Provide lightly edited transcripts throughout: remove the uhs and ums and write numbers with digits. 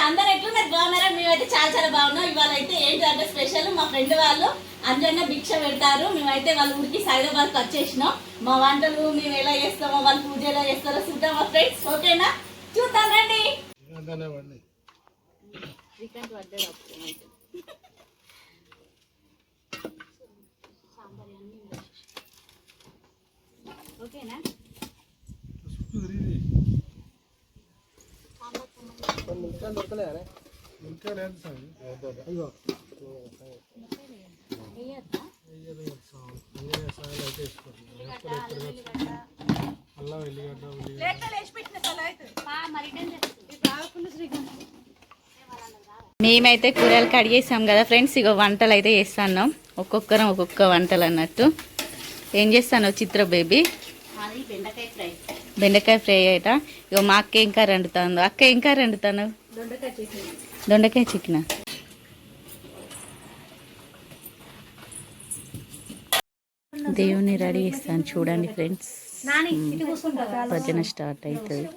అందరు ఎట్లున్నారు బాగున్నారా? మేమైతే చాలా చాలా బాగున్నాం. ఇవాళ అయితే ఏంటంటే స్పెషల్ మా ఫ్రెండ్ వాళ్ళు అంజన్న భిక్ష పెడతారు. మేమైతే వాళ్ళ ఊరికి సైదాబాద్కి వచ్చేసినాం. మా వంటలు మేము ఎలా చేస్తామో, వాళ్ళు పూజ ఎలా చేస్తారో చూద్దాం మా ఫ్రెండ్స్. ఓకేనా? చూద్దాం రండి. ఓకేనా? మేమైతే కూరలు కడిగేసాం కదా ఫ్రెండ్స్. ఇగో వంటలు అయితే చేస్తున్నాం. ఒక్కొక్కరం ఒక్కొక్క వంటలు అన్నట్టు. ఏం చేస్తాను చిత్ర బేబీ? బెండకాయ ఫ్రై అయ్యట. ఇగో మా అక్క ఏం కర్రీ వండుతాను. అక్క ఏం కర్రీ వండుతాను? దొండకాయ చికెన్. దేవుని రెడీ చేస్తాను చూడండి ఫ్రెండ్స్. భజన స్టార్ట్ అవుతుంది.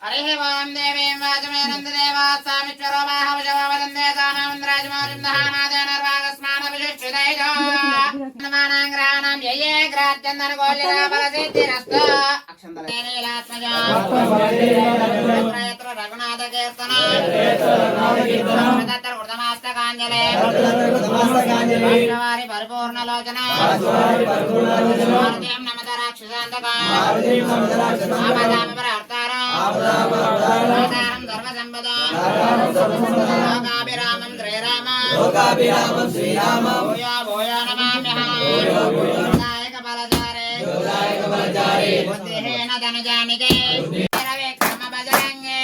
హరి ఓం దేవీం వాచమేనందేవాసామిశ్వరో బాహవజవదందే దానామంద్రాజమాజం దహానాదేన నిర్వాగస్మాన విశిష్టుదైజోమానాం గ్రహాణం యయే గ్రాహ్యందన గోల్యదా బలసిద్ధిరస్తు అక్షంతలేలాత్మజా ప్రయత్ర రఘునాథ కీర్తన తత్ర వృతమాస్తకాంజలే వారి పరిపూర్ణలోచన భారతీయం నమత రాక్షసాంతకా ఆధారం ధర్మ సంపద లోకాభిరామం శ్రీరామ భూయా భూయా నమామ్యహం బలచారే బుద్ధిహీన ధనుజానికే విక్రమ బజరంగే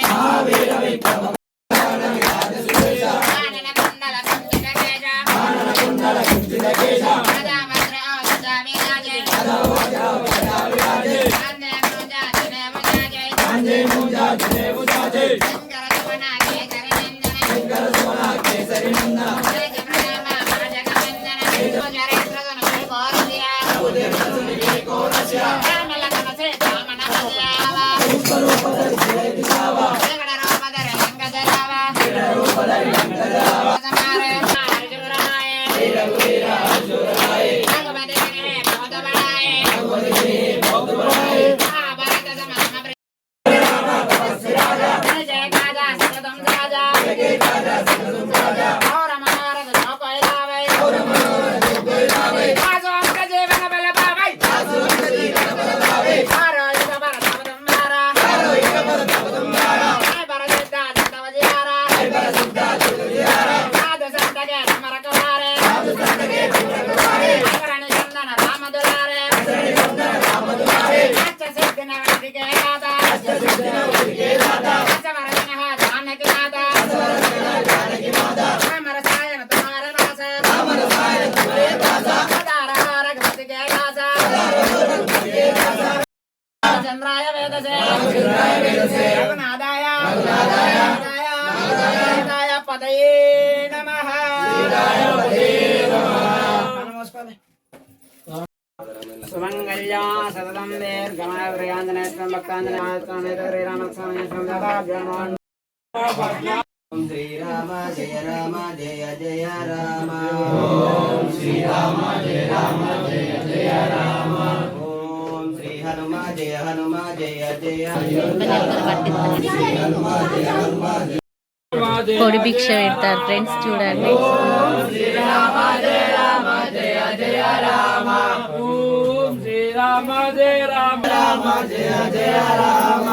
చంద్రాయ వేదసే రఘునాథాయ పదయే నమః. సుమంగళ్యా సతతం దీర్ఘమాయ ప్రియాంజనేత్రం భక్తాంజనేత్రం శ్రీరామ జయ రామ జయ జయ రామ. ఓం శ్రీరామ జయ రామ జయ జయ రామ. ఓం శ్రీ హనుమ జయ హనుమ జయ జయ కోడి భిక్ష పెడతారు ఫ్రెండ్స్ చూడండి. ఓం శ్రీరామ జయ రామ జయ జయ రామ. ఓం శ్రీరామ జయ రామ రామ జయ జయ రామ.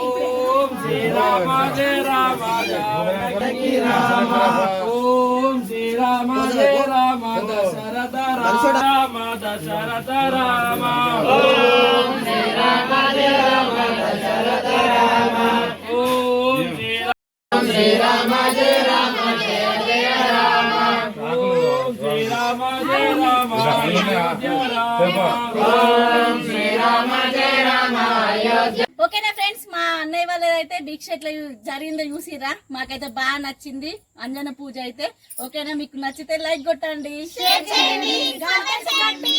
ఓం శ్రీరామ జయ రామ జానకి రామ. ఓం శ్రీరామ జయ రామ దశరథ రామ దశరథ రామ. ఓం శ్రీరామ జయ రామ దశరథ ఓకేనా ఫ్రెండ్స్, మా అన్నయ్య వాళ్ళైతే భిక్ష ఎట్లా జరిగిందో చూసిరా, మాకైతే బాగా నచ్చింది అంజన పూజ అయితే. ఓకేనా, మీకు నచ్చితే లైక్ కొట్టండి, షేర్ చేయండి, కామెంట్స్ చేయండి.